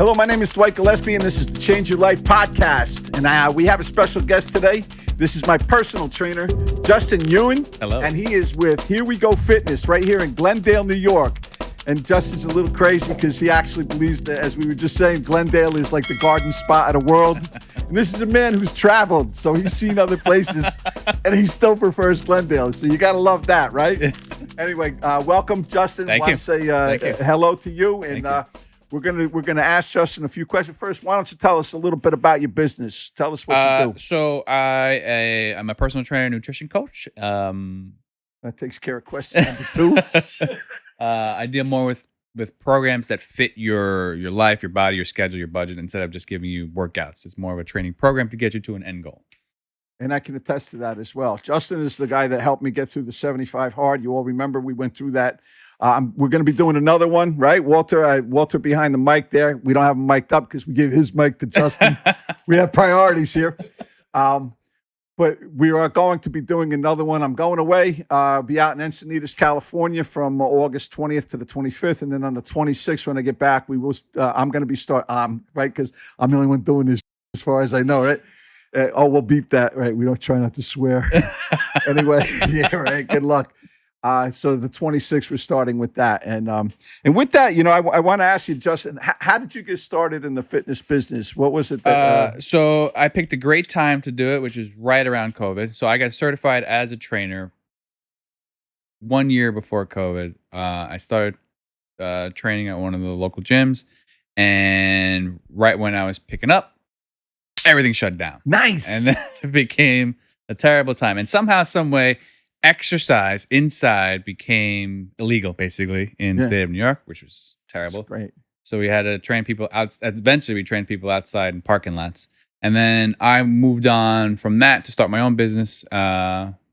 Hello, my name is Dwight Gillespie, and this is the Change Your Life podcast. And we have a special guest today. This is my personal trainer, Justin Yuen. Hello. And he is with Here We Go Fitness right here in Glendale, New York. And Justin's a little crazy because he actually believes that, as we were just saying, Glendale is like the garden spot of the world. And this is a man who's traveled, so he's seen other places, and he still prefers Glendale. So you got to love that, right? Anyway, welcome, Justin. Thank I want you. to say hello to you, and we're gonna ask Justin a few questions. First, why don't you tell us a little bit about your business? Tell us what you do. So I'm a personal trainer, nutrition coach. That takes care of question number 2. I deal more with programs that fit your life, your body, your schedule, your budget, instead of just giving you workouts. It's more of a training program to get you to an end goal. And I can attest to that as well. Justin is the guy that helped me get through the 75 hard. You all remember we went through that. We're going to be doing another one, right? Walter behind the mic there. We don't have him mic'd up because we gave his mic to Justin. We have priorities here. But we are going to be doing another one. I'm going away, be out in Encinitas, California from August 20th to the 25th. And then on the 26th, when I get back, I'm going to be right? Because I'm the only one doing this as far as I know, right? We'll beep that, right? We don't try not to swear. Anyway, yeah, right. Good luck. So the 26th, we're starting with that. And with that, I want to ask you, Justin, how did you get started in the fitness business? What was it that... So I picked a great time to do it, which is right around COVID. So I got certified as a trainer 1 year before COVID. I started training at one of the local gyms. And right when I was picking up, everything shut down. Nice. And then it became a terrible time. And somehow, some way, exercise inside became illegal, basically, in the state of New York, which was terrible. That's great. So we had to train people out. Eventually, we trained people outside in parking lots. And then I moved on from that to start my own business,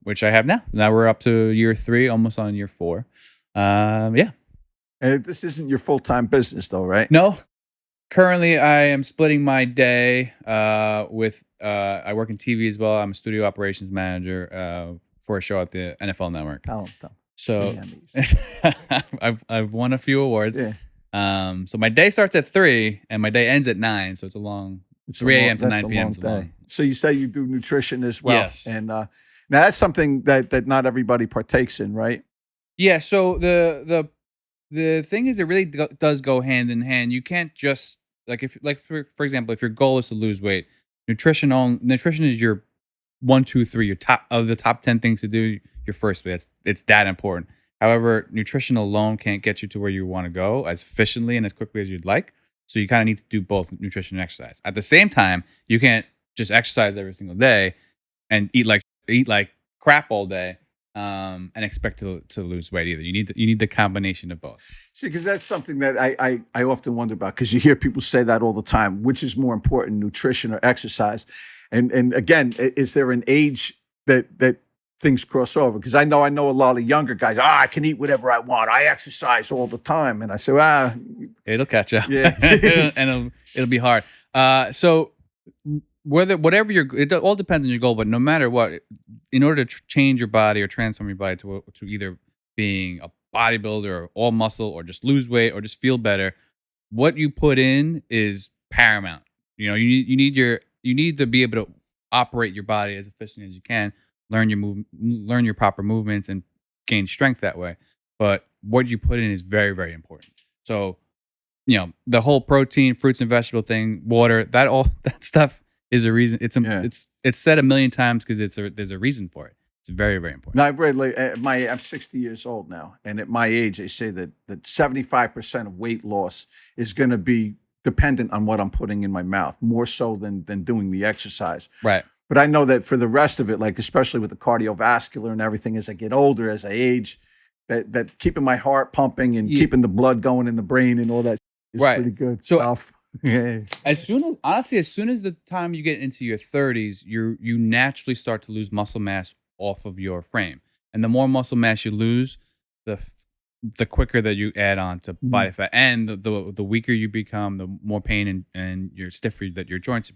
which I have now. Now we're up to year 3, almost on year 4. Yeah. And this isn't your full-time business, though, right? No. Currently, I am splitting my day with. I work in TV as well. I'm a studio operations manager for a show at the NFL Network. So I've won a few awards. Yeah. So my day starts at 3 and my day ends at 9. So it's a long 3 a.m. to 9 p.m. day. So you say you do nutrition as well. Yes. And now that's something that not everybody partakes in, right? Yeah. So the thing is, it really does go hand in hand. You can't just for example, if your goal is to lose weight, nutrition is your 1, 2, 3, your top 10 things to do. Your first way. It's that important. However, nutrition alone can't get you to where you want to go as efficiently and as quickly as you'd like. So you kind of need to do both nutrition and exercise. At the same time, you can't just exercise every single day and eat like crap all day. And expect to lose weight either. You need the combination of both. See, because that's something that I often wonder about, because you hear people say that all the time. Which is more important, nutrition or exercise? And again, is there an age that things cross over? Because I know a lot of younger guys. I can eat whatever I want. I exercise all the time, and I say, it'll catch up. Yeah, and it'll be hard. So it all depends on your goal, but no matter what, in order to change your body or transform your body to either being a bodybuilder or all muscle or just lose weight or just feel better, what you put in is paramount. You need to be able to operate your body as efficiently as you can, learn your proper movements and gain strength that way. But what you put in is very, very important. So, the whole protein, fruits and vegetable thing, water, that stuff is a reason. It's said a million times because there's a reason for it. It's very, very important. Now, I've read I'm 60 years old now, and at my age, they say that 75% of weight loss is going to be dependent on what I'm putting in my mouth, more so than doing the exercise. Right. But I know that for the rest of it, like especially with the cardiovascular and everything, as I get older, as I age, that keeping my heart pumping and keeping the blood going in the brain and all that is pretty good stuff. As soon as the time you get into your 30s, you naturally start to lose muscle mass off of your frame, and the more muscle mass you lose, the quicker that you add on to body fat, and the weaker you become, the more pain and you're stiffer that your joints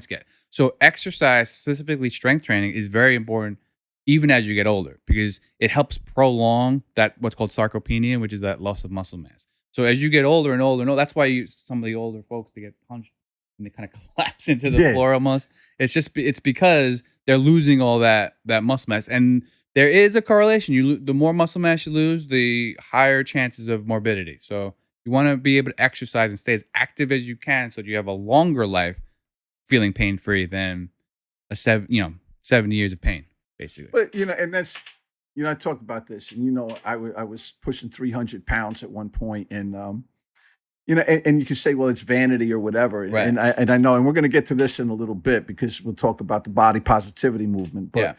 get. So exercise, specifically strength training, is very important even as you get older, because it helps prolong that what's called sarcopenia, which is that loss of muscle mass. So as you get older and older and older, that's why some of the older folks, they get punched and they kind of collapse into the Yeah. floor almost. It's because they're losing all that muscle mass, and there is a correlation. The more muscle mass you lose, the higher chances of morbidity. So you want to be able to exercise and stay as active as you can, so that you have a longer life, feeling pain free than 70 years of pain, basically. But and that's I talk about this, and I was pushing 300 pounds at one point, and and you can say, well, it's vanity or whatever, Right. and I know, and we're going to get to this in a little bit because we'll talk about the body positivity movement, but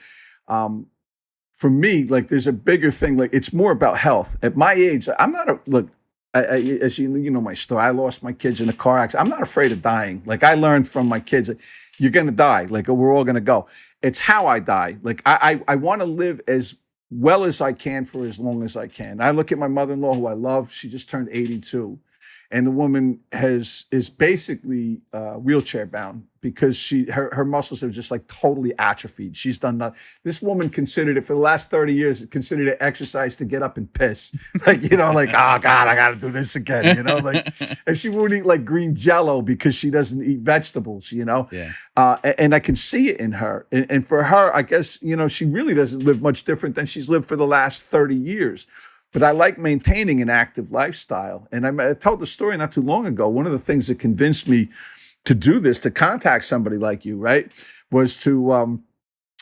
for me, like, there's a bigger thing. Like, it's more about health. At my age, I'm not a look. As you know my story, I lost my kids in a car accident. I'm not afraid of dying. Like, I learned from my kids, you're gonna die. Like, we're all gonna go. It's how I die. Like, I want to live as well as I can for as long as I can. I look at my mother-in-law, who I love. She just turned 82. And the woman is basically wheelchair bound because her muscles are just like totally atrophied. She's done nothing. This woman considered it for the last 30 years, considered it exercise to get up and piss. Like, like, oh God, I got to do this again, like, and she won't eat like green Jello because she doesn't eat vegetables, Yeah. And I can see it in her. And for her, I guess, she really doesn't live much different than she's lived for the last 30 years. But I like maintaining an active lifestyle. And I told the story not too long ago. One of the things that convinced me to do this, to contact somebody like you, right, was to,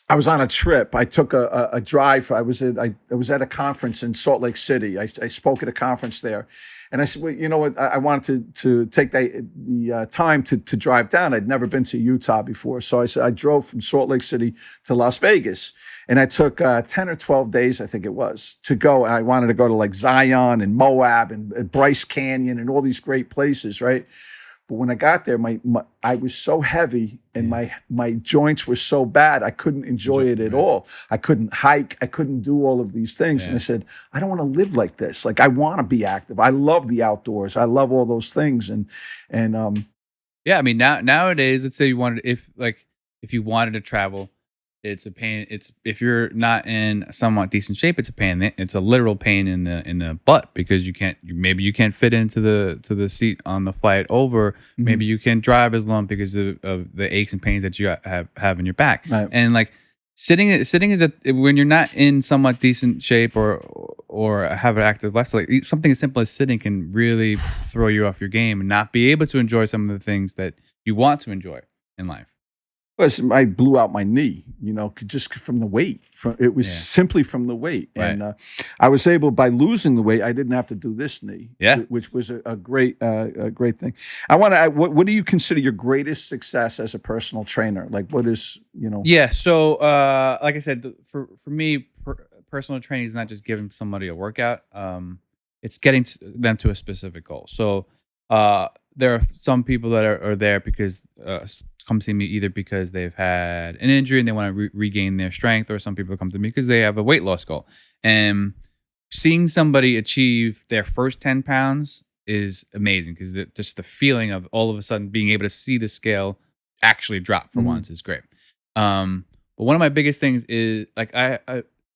I was on a trip. I took a drive. I was at a conference in Salt Lake City. I spoke at a conference there. And I said, well, you know what? I wanted to take the time to drive down. I'd never been to Utah before. So I said, I drove from Salt Lake City to Las Vegas. And I took 10 or 12 days, I think it was, to go. I wanted to go to like Zion and Moab and Bryce Canyon and all these great places, right? But when I got there, I was so heavy and my joints were so bad, I couldn't enjoy it at all. I couldn't hike. I couldn't do all of these things. Yeah. And I said, I don't want to live like this. Like, I want to be active. I love the outdoors. I love all those things. And yeah, I mean, nowadays, let's say if you wanted to travel, it's a pain. If you're not in somewhat decent shape, it's a pain. It's a literal pain in the butt because maybe you can't fit into the seat on the flight over. Mm-hmm. Maybe you can't drive as long because of the aches and pains that you have in your back. Right. And like sitting is when you're not in somewhat decent shape or have an active lifestyle. Like, something as simple as sitting can really throw you off your game and not be able to enjoy some of the things that you want to enjoy in life. I blew out my knee, just from the weight. It was simply from the weight. Right. And I was able, by losing the weight, I didn't have to do this knee, which was a great thing. What do you consider your greatest success as a personal trainer? Like, what is, Yeah. So, like I said, for me, personal training is not just giving somebody a workout. It's getting them to a specific goal. So, there are some people that are there because come see me either because they've had an injury and they want to regain their strength, or some people come to me because they have a weight loss goal. And seeing somebody achieve their first 10 pounds is amazing because just the feeling of all of a sudden being able to see the scale actually drop for once is great. But one of my biggest things is, like,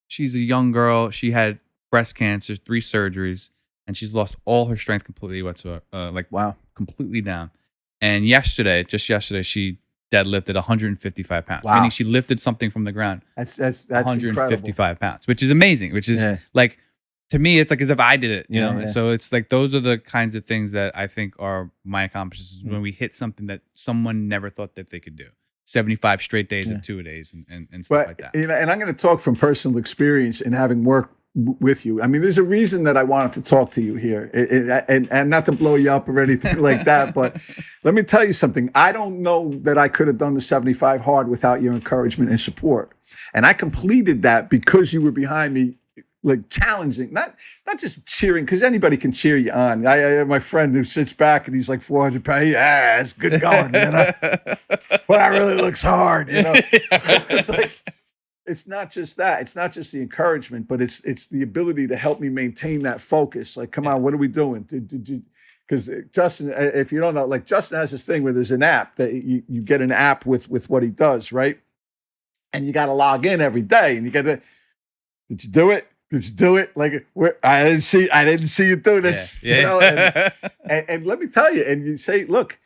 she's a young girl. She had breast cancer, 3 surgeries, and she's lost all her strength completely whatsoever. Wow, completely down. And just yesterday, she deadlifted 155 pounds. Wow. Meaning she lifted something from the ground. That's 155 incredible. Pounds, which is amazing. Which is like, to me, it's like as if I did it. You know. Yeah. So it's like those are the kinds of things that I think are my accomplishments when we hit something that someone never thought that they could do. 75 straight days of 2-a-days and stuff like that. And I'm going to talk from personal experience in having worked with you. I mean, there's a reason that I wanted to talk to you here, and not to blow you up or anything like that, but let me tell you something. I don't know that I could have done the 75 hard without your encouragement and support. And I completed that because you were behind me, like, challenging, not just cheering, because anybody can cheer you on. I have my friend who sits back and he's like 400 pounds. Yeah, it's good going. Well, that really looks hard. It's like, it's not just that. It's not just the encouragement, but it's the ability to help me maintain that focus. Like, come on, what are we doing? Because Justin, if you don't know, like, Justin has this thing where there's an app that you get an app with what he does, right? And you got to log in every day, and you got to, did you do it? Did you do it? Like I didn't see you do this. Yeah. You know, and let me tell you, and you say, look,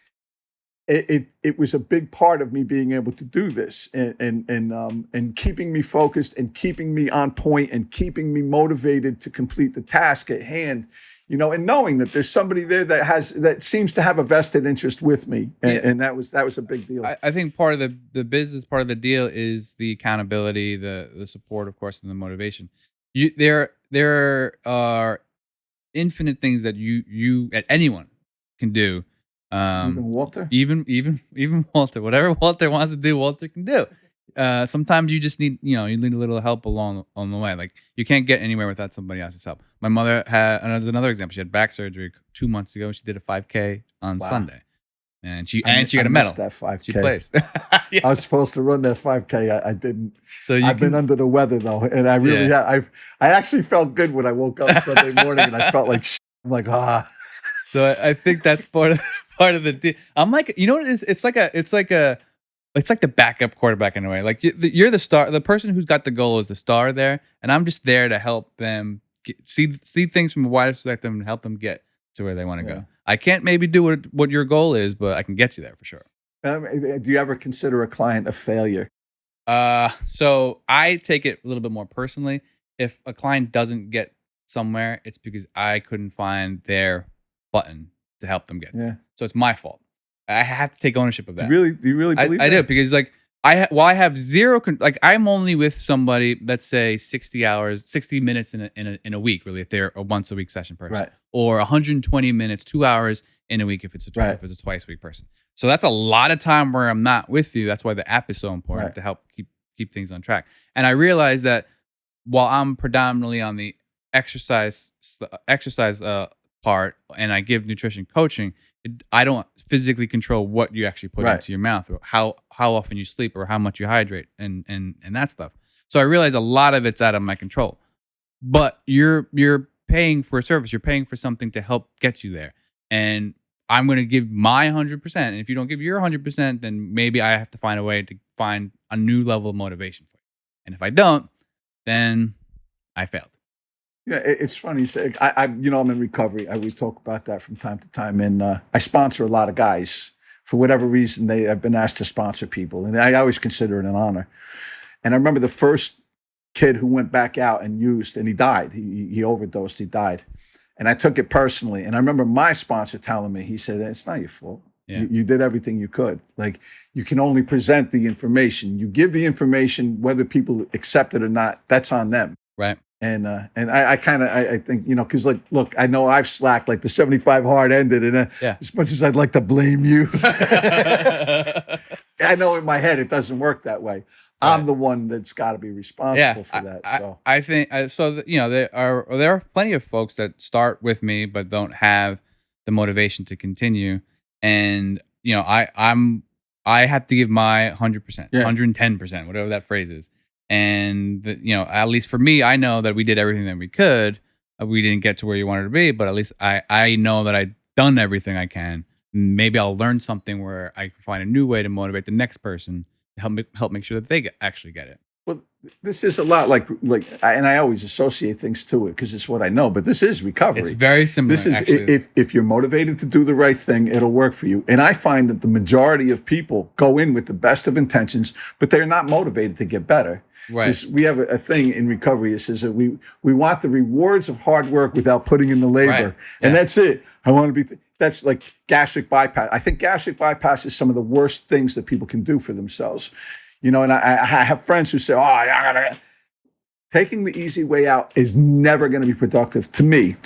it was a big part of me being able to do this and keeping me focused and keeping me on point and keeping me motivated to complete the task at hand, you know, and knowing that there's somebody there that seems to have a vested interest with me. And that was a big deal. I think part of the business, part of the deal is the accountability, the support, of course, and the motivation. There are infinite things that you anyone can do. Even Walter? Even Walter, whatever Walter wants to do, Walter can do. Sometimes you just need, you need a little help on the way. Like you can't get anywhere without somebody else's help. My mother had another example. She had back surgery 2 months ago. She did a 5K on Sunday, and she got a medal. That 5K. She placed. Yeah. I was supposed to run that 5K. I didn't. So I've been under the weather though, and I really have. I actually felt good when I woke up Sunday morning, and I felt like I'm like So I think that's part of the deal. I'm like, you know what it is? It's like the backup quarterback in a way. Like you're the star. The person who's got the goal is the star there, and I'm just there to help them see things from a wider perspective and help them get to where they want to go. I can't maybe do what your goal is, but I can get you there for sure. Do you ever consider a client a failure? So I take it a little bit more personally. If a client doesn't get somewhere, it's because I couldn't find their button to help them get there. So it's my fault. I have to take ownership of that. Do you really believe that? I do, because like I have zero like I'm only with somebody, let's say 60 minutes in a week, really, if they're a once a week session person, right? Or 120 minutes, 2 hours in a week if it's a twice a week person. So that's a lot of time where I'm not with you. That's why the app is so important to help keep things on track. And I realize that while I'm predominantly on the exercise part, and I give nutrition coaching, I don't physically control what you actually put into your mouth, or how often you sleep, or how much you hydrate, and that stuff. So I realize a lot of it's out of my control. But you're paying for a service. You're paying for something to help get you there. And I'm going to give my 100%. And if you don't give your 100%, then maybe I have to find a way to find a new level of motivation for you. And if I don't, then I failed. Yeah, it's funny. I'm in recovery. We talk about that from time to time, and I sponsor a lot of guys. For whatever reason, I've been asked to sponsor people, and I always consider it an honor. And I remember the first kid who went back out and used, and he died. He overdosed. He died, and I took it personally. And I remember my sponsor telling me, he said, "It's not your fault. Yeah. You did everything you could. Like, you can only present the information. You give the information, whether people accept it or not. That's on them." Right. And I think, because like, look, I know I've slacked, like the 75 hard ended, and as much as I'd like to blame you, I know in my head it doesn't work that way. Right. I'm the one that's got to be responsible for that. So I think there are plenty of folks that start with me but don't have the motivation to continue, and I have to give my 100%, 110%, whatever that phrase is. And at least for me, I know that we did everything that we could. We didn't get to where you wanted to be, but at least I know that I've done everything I can. Maybe I'll learn something where I can find a new way to motivate the next person to help make sure that they actually get it. Well, this is a lot like, and I always associate things to it because it's what I know. But this is recovery. It's very similar. This is if you're motivated to do the right thing, it'll work for you. And I find that the majority of people go in with the best of intentions, but they're not motivated to get better. Right. We have a thing in recovery. It says that we want the rewards of hard work without putting in the labor, and that's it. I want to be. That's like gastric bypass. I think gastric bypass is some of the worst things that people can do for themselves. And I have friends who say, taking the easy way out is never going to be productive to me.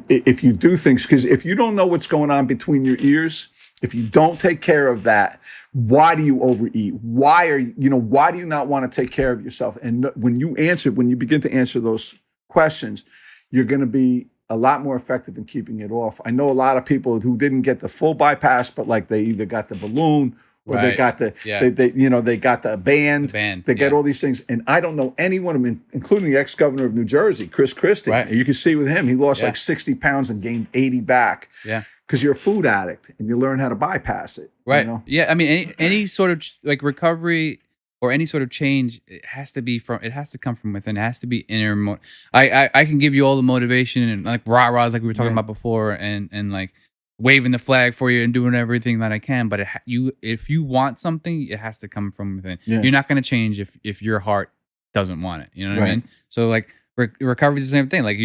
If you do things, because if you don't know what's going on between your ears, if you don't take care of that, why do you overeat? Why do you not want to take care of yourself? And when you begin to answer those questions, you're going to be a lot more effective in keeping it off. I know a lot of people who didn't get the full bypass, but like they either got the balloon or they got the they got the band. They get all these things, and I don't know anyone, including the ex-governor of New Jersey, Chris Christie. Right. You can see with him, he lost like 60 pounds and gained 80 back. Yeah. Because you're a food addict and you learn how to bypass it. Right. Yeah. I mean, any sort of like recovery or any sort of change, it has to come from within. It has to be inner. I can give you all the motivation and like rah-rahs like we were talking Yeah. about before, and like waving the flag for you and doing everything that I can. But if you want something, it has to come from within. Yeah. You're not going to change if your heart doesn't want it. You know what I Right. mean? So like recovery is the same thing. Like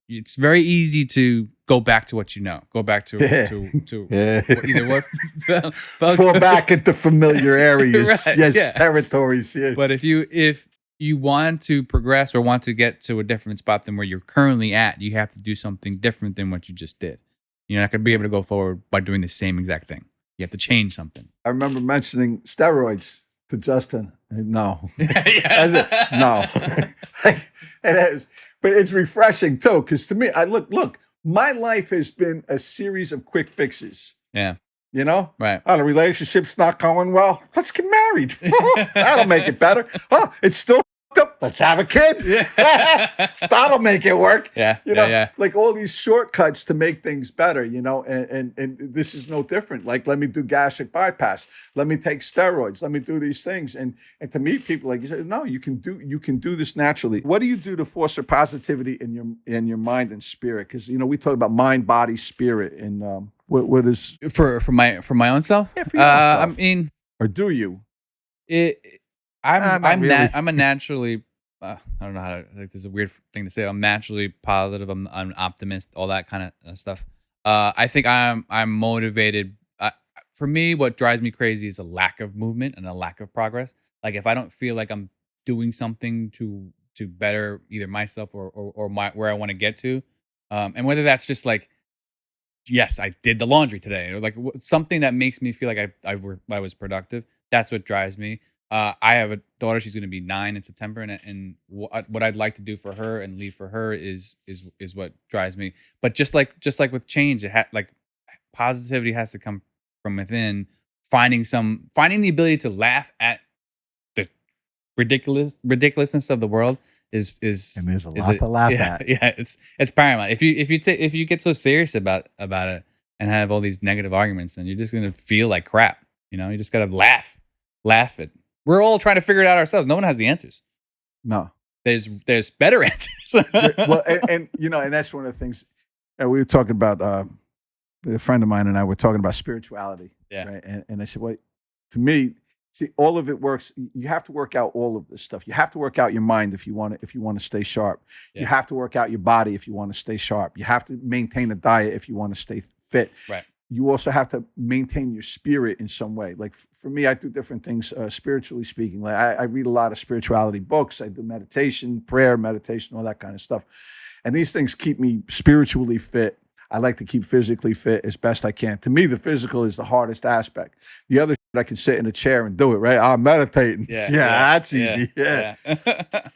it's very easy to go back to what you know. Go back to Yeah. either what Fall back into familiar areas. Right, Yes, yeah. territories. Yeah. But if you want to progress or want to get to a different spot than where you're currently at, you have to do something different than what you just did. You're not going to be able to go forward by doing the same exact thing. You have to change something. I remember mentioning steroids to Justin. No. Yeah. No. It is. But it's refreshing too, because to me, look, my life has been a series of quick fixes. Yeah. You know? Right. Oh, the relationship's not going well. Let's get married. That'll make it better. Oh, it's still up. Let's have a kid. That'll make it work. Yeah. You know, Yeah. like all these shortcuts to make things better, you know, and this is no different. Like, let me do gastric bypass. Let me take steroids. Let me do these things. And to meet people, like you said, no, you can do this naturally. What do you do to foster positivity in your mind and spirit? Because, you know, we talk about mind, body, spirit, and what is For my own self? Yeah, for your own I self. mean, or do you? I'm really. I'm a naturally I don't know how to, like, this is a weird thing to say. I'm naturally positive. I'm an optimist, all that kind of stuff. I think I'm motivated. For me, what drives me crazy is a lack of movement and a lack of progress. Like if I don't feel like I'm doing something to better either myself or where I want to get to, and whether that's just like, yes, I did the laundry today, or like something that makes me feel like I was productive. That's what drives me. I have a daughter; she's going to be 9 in September, and what I'd like to do for her and leave for her is what drives me. But just like with change, like positivity has to come from within. Finding the ability to laugh at the ridiculousness of the world is And there's a lot to laugh at. Yeah, it's paramount. If you get so serious about it and have all these negative arguments, then you're just gonna feel like crap. You know, you just gotta laugh it. We're all trying to figure it out ourselves. No one has the answers. No. There's better answers. Well, and you know, and that's one of the things we were talking about. A friend of mine and I were talking about spirituality. Yeah. Right. And I said, well, to me, see, all of it works. You have to work out all of this stuff. You have to work out your mind if you want to stay sharp. Yeah. You have to work out your body if you want to stay sharp. You have to maintain a diet if you want to stay fit. Right. You also have to maintain your spirit in some way. Like for me, I do different things spiritually speaking. Like I read a lot of spirituality books. I do meditation, prayer, meditation, all that kind of stuff. And these things keep me spiritually fit. I like to keep physically fit as best I can. To me, the physical is the hardest aspect. The other shit, I can sit in a chair and do it, right? I'm meditating. Yeah, That's easy. Yeah.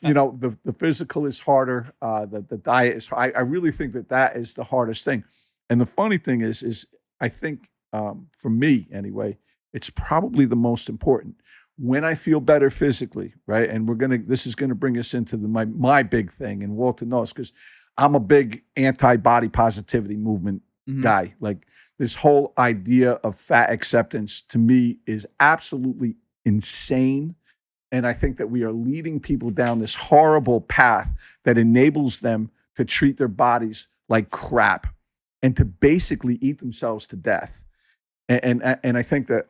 You know, the physical is harder. The diet is hard. I really think that is the hardest thing. And the funny thing is I think for me anyway, it's probably the most important. When I feel better physically, right? And this is gonna bring us into my big thing, and Walter knows, because I'm a big anti-body positivity movement guy. Like this whole idea of fat acceptance to me is absolutely insane. And I think that we are leading people down this horrible path that enables them to treat their bodies like crap and to basically eat themselves to death. And I think that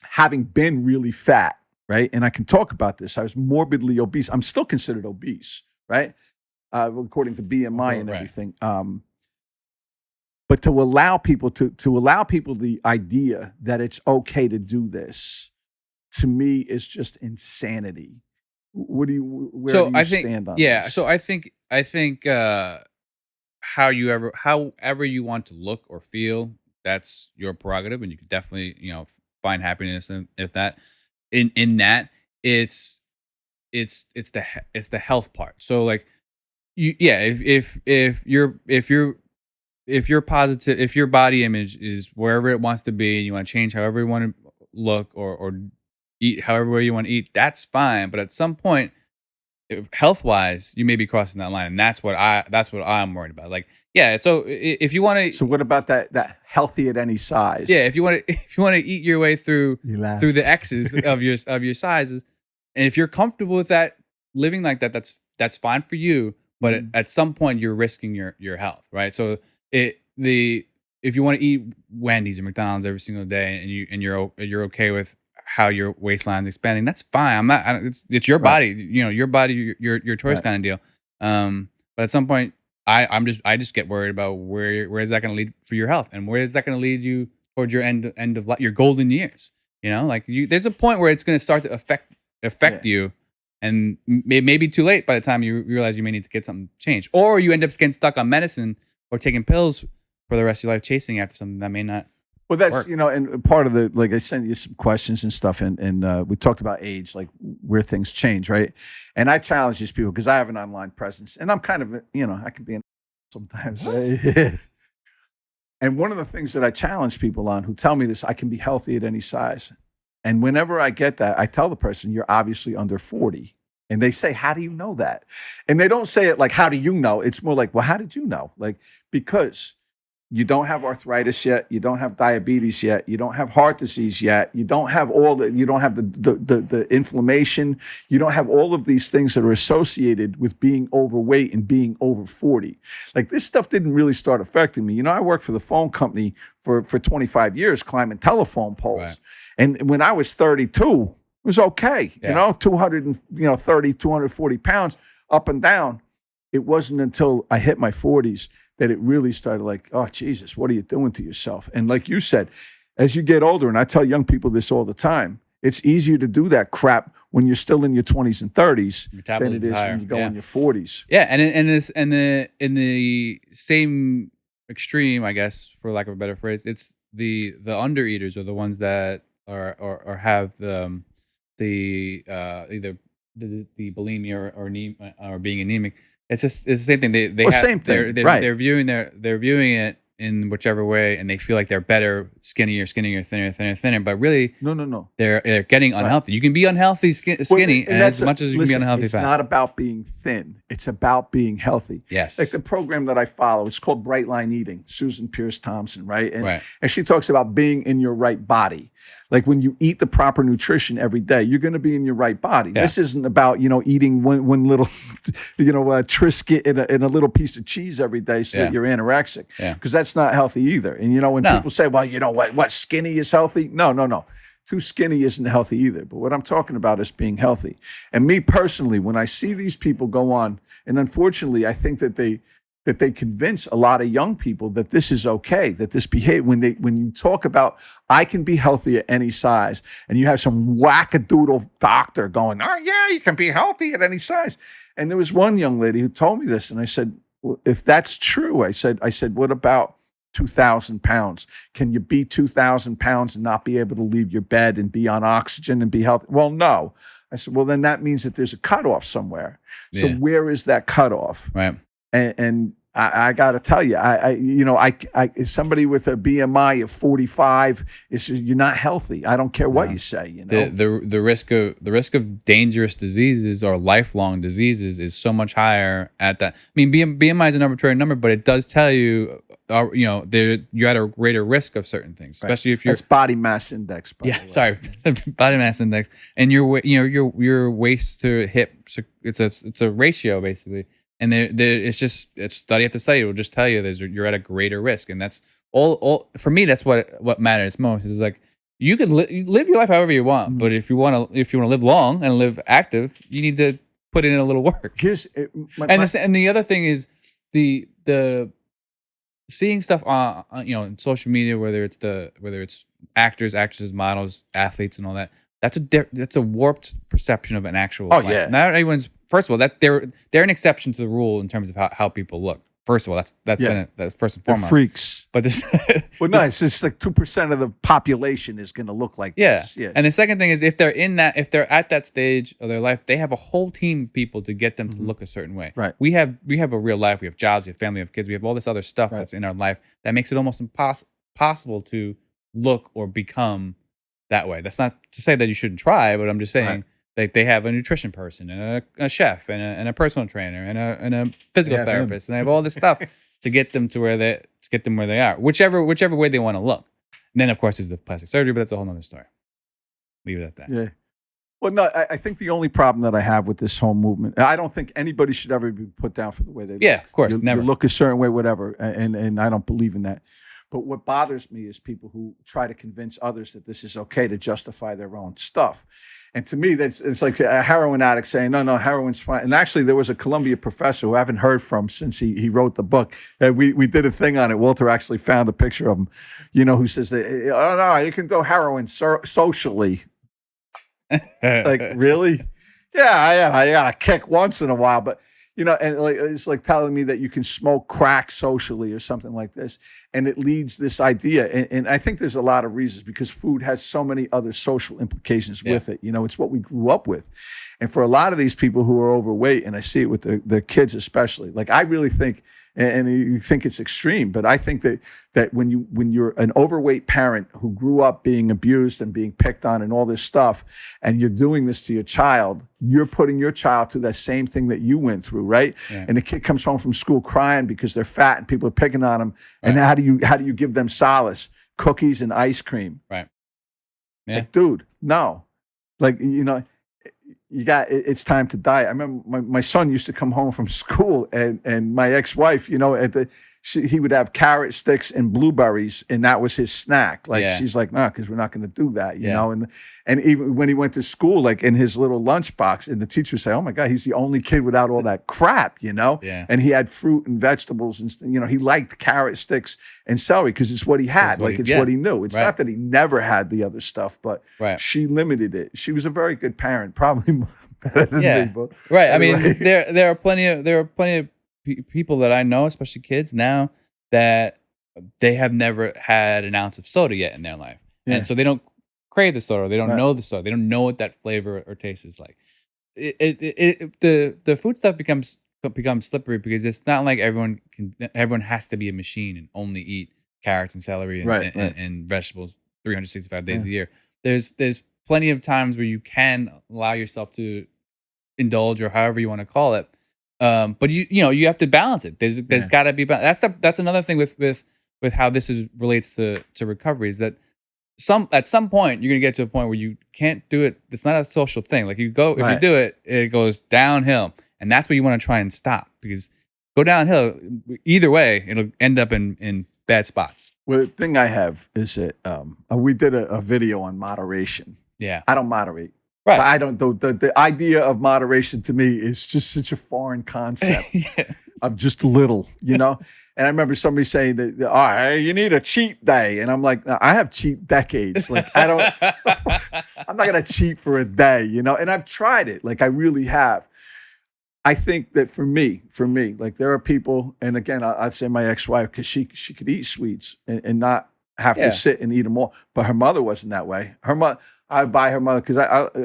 having been really fat, right? And I can talk about this. I was morbidly obese. I'm still considered obese, right? According to BMI and everything. But to allow people the idea that it's okay to do this, to me, is just insanity. Where do you stand on this? So I think however you want to look or feel, that's your prerogative, and you can definitely, find happiness in that. In that, it's the health part. So like, if you're positive, if your body image is wherever it wants to be, and you want to change however you want to look or eat however way you want to eat, that's fine. But at some point, health wise, you may be crossing that line, and that's what I'm worried about. Like, yeah, so if you want to, So what about that healthy at any size? yeah, if you want to eat your way through the X's of your sizes, and if you're comfortable with that, living like that, that's fine for you. But at some point, you're risking your health, right? So if you want to eat Wendy's or McDonald's every single day, and you're okay with how your waistline is expanding, that's fine. I'm not. It's your body. You know, your body, your choice kind of deal. But at some point, I just get worried about where is that going to lead for your health, and where is that going to lead you towards your end of life, your golden years. You know, like there's a point where it's going to start to affect you, and maybe too late by the time you realize you may need to get something changed, or you end up getting stuck on medicine or taking pills for the rest of your life, chasing after something that may not. Well, that's work. You know, and part of the, like, I sent you some questions and stuff, and we talked about age, like where things change, right? And I challenge these people because I have an online presence, and I'm kind of, you know, I can be an sometimes, right? And one of the things that I challenge people on who tell me this, I can be healthy at any size. And whenever I get that, I tell the person, you're obviously under 40. And they say, how do you know that? And they don't say it like, how do you know? It's more like, well, how did you know? Like, because you don't have arthritis yet. You don't have diabetes yet. You don't have heart disease yet. You don't have you don't have the inflammation. You don't have all of these things that are associated with being overweight and being over 40. Like, this stuff didn't really start affecting me. You know, I worked for the phone company for 25 years, climbing telephone poles. Right. And when I was 32, it was okay. Yeah. You know, 240 pounds up and down. It wasn't until I hit my 40s that it really started like, oh, Jesus, what are you doing to yourself? And like you said, as you get older, and I tell young people this all the time, it's easier to do that crap when you're still in your 20s and 30s than it is when you go in your 40s. Yeah, and in the same extreme, I guess, for lack of a better phrase, it's the undereaters are the ones that are or have the either the bulimia or anemia or being anemic. It's the same thing. Same thing. They're viewing it in whichever way, and they feel like they're better, skinnier, thinner. But really, no. They're getting unhealthy. You can be unhealthy, skinny, and as much as you can be unhealthy it's fat. It's not about being thin. It's about being healthy. Yes. Like the program that I follow, it's called Bright Line Eating. Susan Pierce Thompson, right? Right. And she talks about being in your right body. Like, when you eat the proper nutrition every day, you're going to be in your right body. Yeah. This isn't about, eating one little, Triscuit and a little piece of cheese every day so that you're anorexic. Yeah. Because that's not healthy either. And, when people say, well, what, skinny is healthy? No. Too skinny isn't healthy either. But what I'm talking about is being healthy. And me personally, when I see these people go on, and unfortunately, I think that they convince a lot of young people that this is okay, that this behavior, when you talk about, I can be healthy at any size, and you have some wackadoodle doctor going, oh yeah, you can be healthy at any size. And there was one young lady who told me this, and I said, well, if that's true, I said, what about 2,000 pounds? Can you be 2,000 pounds and not be able to leave your bed and be on oxygen and be healthy? Well, no. I said, well, then that means that there's a cutoff somewhere. So where is that cutoff? Right. And I got to tell you, I somebody with a BMI of 45 you're not healthy. I don't care what you say. The risk of dangerous diseases or lifelong diseases is so much higher at that. I mean, BMI is an arbitrary number, but it does tell you, you're at a greater risk of certain things, especially if you're. That's body mass index. By the way. Sorry, body mass index, and your waist to hip. It's a ratio basically. And it's study after study. It will just tell you you're at a greater risk, and that's all. For me, that's what matters most. Is like, you could live your life however you want, but if you want to live long and live active, you need to put in a little work. And the other thing is the seeing stuff on in social media, whether it's actors, actresses, models, athletes, and all that. That's a warped perception of an actual life. Yeah. Not everyone's. First of all, that they're an exception to the rule in terms of how people look. First of all, that's first and foremost. They're freaks. But this, it's just like 2% of the population is going to look like this. Yeah. And the second thing is, if they're at that stage of their life, they have a whole team of people to get them to look a certain way. Right. We have a real life. We have jobs. We have family. We have kids. We have all this other stuff that's in our life that makes it almost impossible to look or become that way. That's not to say that you shouldn't try, but I'm just saying They have a nutrition person and a chef and a personal trainer and a physical Yeah, therapist, and they have all this stuff to get them where they are, whichever way they want to look. And then of course there's the plastic surgery, but that's a whole nother story. Leave it at that. Yeah. Well, no, I think the only problem that I have with this whole movement, I don't think anybody should ever be put down for the way they look. Yeah, of course, You never. look a certain way, whatever, and I don't believe in that. But what bothers me is people who try to convince others that this is okay to justify their own stuff. And to me, it's like a heroin addict saying, no, heroin's fine. And actually, there was a Columbia professor who I haven't heard from since he wrote the book. And we did a thing on it. Walter actually found a picture of him, who says, that, oh, no, you can go heroin socially. Like, really? Yeah, I got a kick once in a while. But, and it's like telling me that you can smoke crack socially or something like this. And it leads this idea. And I think there's a lot of reasons because food has so many other social implications with it. It's what we grew up with. And for a lot of these people who are overweight, and I see it with the kids especially, like I really think, and you think it's extreme, but I think that when you're an overweight parent who grew up being abused and being picked on and all this stuff, and you're doing this to your child, you're putting your child through that same thing that you went through, right? Yeah. And the kid comes home from school crying because they're fat and people are picking on them. Right. And how do you give them solace? Cookies and ice cream. Right. Yeah. Like, dude, no. Like, it's time to diet. I remember my son used to come home from school and my ex-wife, he would have carrot sticks and blueberries and that was his snack. Like she's like, no, because we're not going to do that, you know? And even when he went to school, like in his little lunchbox, and the teacher would say, oh my God, he's the only kid without all that crap, Yeah. And he had fruit and vegetables and, he liked carrot sticks and celery because it's what he had. What he knew. It's not that he never had the other stuff, but she limited it. She was a very good parent, probably more better than me. But right. Anyway. I mean, there are plenty of people that I know, especially kids now, that they have never had an ounce of soda yet in their life. Yeah. And so they don't crave the soda. They don't know the soda. They don't know what that flavor or taste is like. The food stuff becomes slippery because it's not like everyone has to be a machine and only eat carrots and celery and vegetables 365 days a year. There's plenty of times where you can allow yourself to indulge or however you want to call it. But you have to balance it. There's got to be balance. That's another thing with how this relates to recovery is that at some point you're gonna get to a point where you can't do it. It's not a social thing. Like if you do it, it goes downhill, and that's what you want to try and stop because go downhill either way, it'll end up in bad spots. Well, the thing I have is that we did a video on moderation. Yeah, I don't moderate. Right. I don't. The idea of moderation to me is just such a foreign concept of just little, And I remember somebody saying that, you need a cheat day, and I'm like, I have cheat decades. Like I don't. I'm not gonna cheat for a day, And I've tried it. Like I really have. I think that for me, like there are people, and again, I'd say my ex-wife because she could eat sweets and not have to sit and eat them all, but her mother wasn't that way. I buy her mother because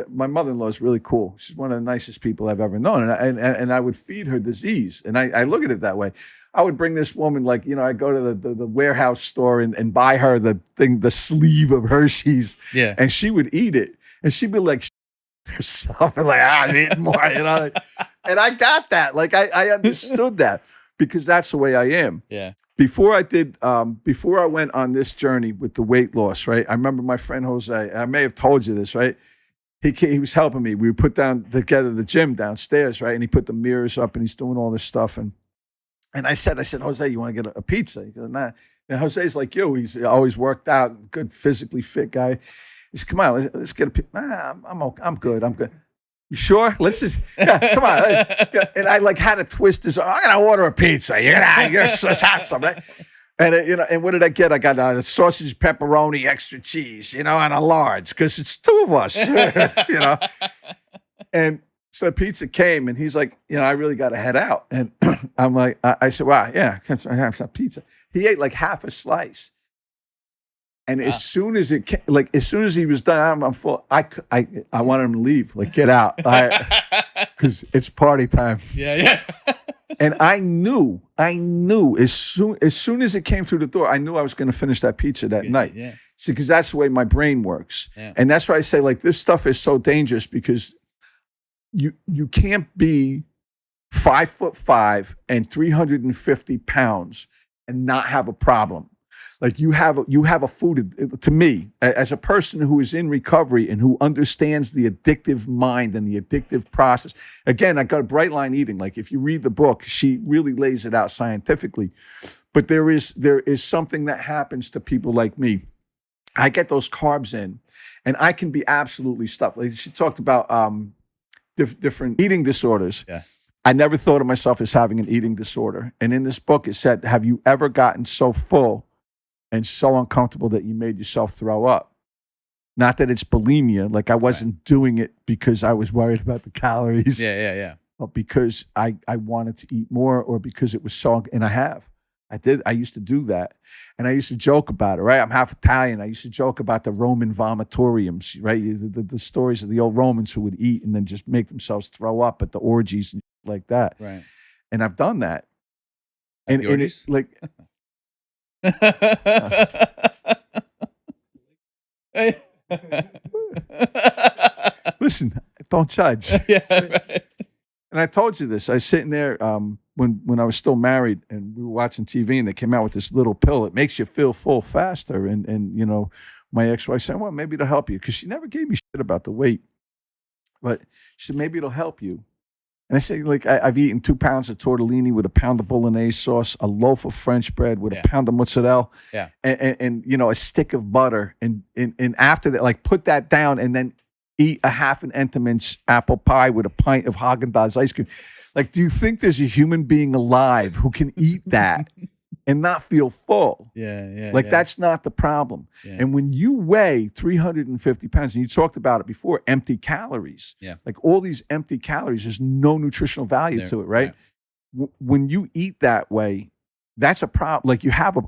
my mother-in-law is really cool. She's one of the nicest people I've ever known, and I would feed her disease, and I look at it that way. I would bring this woman, like I go to the warehouse store and buy her the sleeve of Hershey's, and she would eat it, and she'd be like herself and like I'm eating more, and I got that, like I understood that because that's the way I am. Yeah. Before I went on this journey with the weight loss, right? I remember my friend Jose, I may have told you this, right? He was helping me. We put down together the gym downstairs, right? And he put the mirrors up and he's doing all this stuff. And I said, Jose, you want to get a pizza? He said, nah. And Jose's like you. He's always worked out, good, physically fit guy. He said, come on, let's get a pizza. Nah, I'm good. You sure? Let's just, come on. And I had to twist this. I'm going to order a pizza. Let's have some, right? And, and what did I get? I got a sausage, pepperoni, extra cheese, and a large, because it's two of us, And so the pizza came, and he's like, I really got to head out. And I'm like, I said, wow, yeah, can I have some pizza? He ate like half a slice. And as soon as he was done, I'm full. I wanted him to leave, like get out, because it's party time. Yeah. And I knew as soon as it came through the door, I knew I was going to finish that pizza that night. Yeah. See, because that's the way my brain works, and that's why I say like this stuff is so dangerous because you can't be 5'5" and 350 pounds and not have a problem. Like you have a food, to me, as a person who is in recovery and who understands the addictive mind and the addictive process. Again, I got a Bright Line Eating. Like if you read the book, she really lays it out scientifically. But there is something that happens to people like me. I get those carbs in and I can be absolutely stuffed. Like she talked about different eating disorders. Yeah. I never thought of myself as having an eating disorder. And in this book, it said, have you ever gotten so full and so uncomfortable that you made yourself throw up? Not that it's bulimia, like I wasn't doing it because I was worried about the calories. Yeah. But because I wanted to eat more, or because it was so, and I used to do that. And I used to joke about it, right? I'm half Italian. I used to joke about the Roman vomitoriums, right? The stories of the old Romans who would eat and then just make themselves throw up at the orgies and like that. Right. And I've done that. At And it's like, listen, don't judge. Yeah, right. And I told you this. I was sitting there when I was still married, and we were watching TV, and they came out with this little pill. It makes you feel full faster. And you know, my ex-wife said, well, maybe it'll help you, because she never gave me shit about the weight. But she said, maybe it'll help you. And I say, like, I've eaten 2 pounds of tortellini with a pound of bolognese sauce, a loaf of French bread with a pound of mozzarella, and you know, a stick of butter. And after that, like, put that down and then eat a half an Entenmann's apple pie with a pint of Haagen-Dazs ice cream. Like, do you think there's a human being alive who can eat that and not feel full? That's not the problem. And when you weigh 350 pounds, and you talked about it before, empty calories, like all these empty calories, there's no nutritional value to it, right? When you eat that way, that's a problem. Like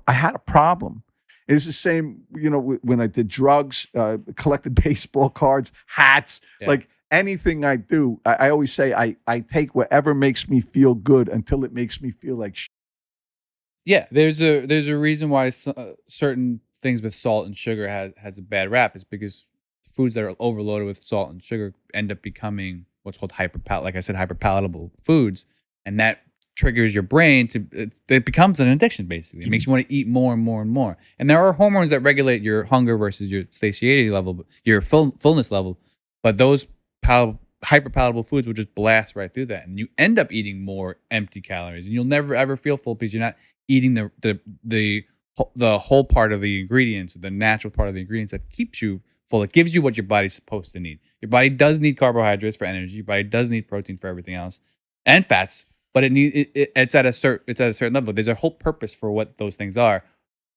I had a problem. It's the same, you know, when I did drugs, collected baseball cards, hats, like anything I do, I always say I take whatever makes me feel good until it makes me feel like shit. Yeah, there's a reason why certain things with salt and sugar has a bad rap. It's because foods that are overloaded with salt and sugar end up becoming what's called hyperpalatable foods, and that triggers your brain it becomes an addiction. Basically, it makes you want to eat more and more and more. And there are hormones that regulate your hunger versus your satiety level, your fullness level. But those hyperpalatable foods will just blast right through that, and you end up eating more empty calories, and you'll never ever feel full because you're not eating the whole part of the ingredients, the natural part of the ingredients that keeps you full. It gives you what your body's supposed to need. Your body does need carbohydrates for energy. Your body does need protein for everything else, and fats. But it's at a certain level. There's a whole purpose for what those things are.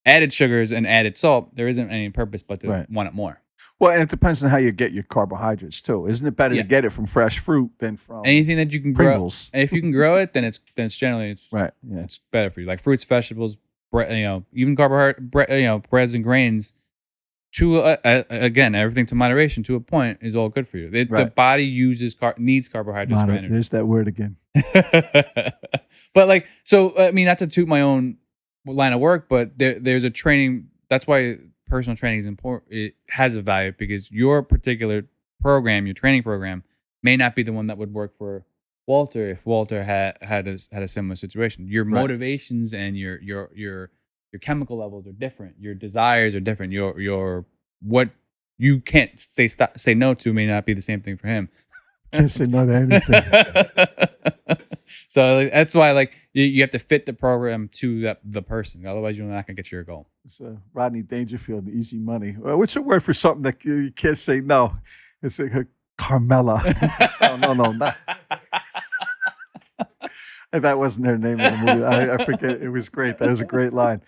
Added sugars and added salt, there isn't any purpose but to want it more. Well, and it depends on how you get your carbohydrates too. Isn't it better to get it from fresh fruit than from anything that you can Pringles? Grow? If you can grow it, then it's generally right. Yeah, it's better for you. Like fruits, vegetables, bread, you know, even carbohydrate, breads and grains. Again, everything to moderation to a point is all good for you. The body needs carbohydrates for energy. There's that word again. But like, so I mean, not to toot my own line of work, but there's a training. That's why personal training is important. It has a value because your particular program, your training program, may not be the one that would work for Walter if Walter had a similar situation. Your motivations and your chemical levels are different. Your desires are different. Your what you can't say no to may not be the same thing for him. Can't say no to anything. So that's why, like, you have to fit the program to the person. Otherwise, you're not gonna get your goal. It's Rodney Dangerfield, Easy Money. Well, what's a word for something that you can't say no? It's like Carmela. No, not. That wasn't her name in the movie. I forget. It was great. That was a great line.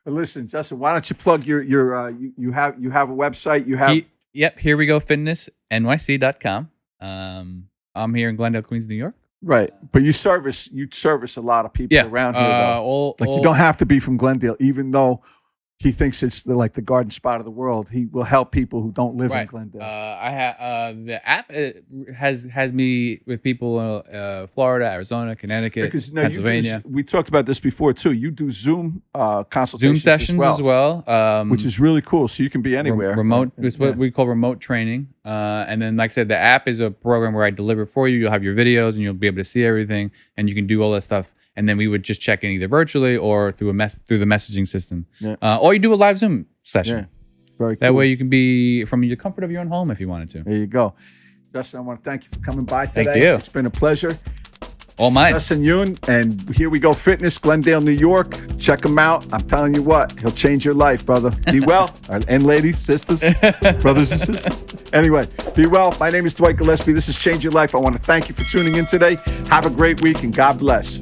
But listen, Justin, why don't you plug your you have a website? You have Yep, here we go, fitnessnyc.com. I'm here in Glendale, Queens, New York. Right, but you service a lot of people around here, though. You don't have to be from Glendale, even though he thinks it's the garden spot of the world. He will help people who don't live in Glendale. The app has me with people Florida, Arizona, Connecticut, Pennsylvania. We talked about this before too. You do Zoom consultations, Zoom sessions as well, which is really cool. So you can be anywhere. Remote is what we call remote training. And then, like I said, the app is a program where I deliver for you. You'll have your videos and you'll be able to see everything, and you can do all that stuff. And then we would just check in either virtually or through through the messaging system. Yeah. Or you do a live Zoom session. Yeah. Very That cool. way you can be from the comfort of your own home if you wanted to. There you go. Justin, I want to thank you for coming by today. Thank you. It's been a pleasure. All mine. Justin Yuen, and Here We Go Fitness, Glendale, New York. Check him out. I'm telling you what, he'll change your life, brother. Be well. And ladies, sisters, brothers and sisters. Anyway, be well. My name is Dwight Gillespie. This is Change Your Life. I want to thank you for tuning in today. Have a great week, and God bless.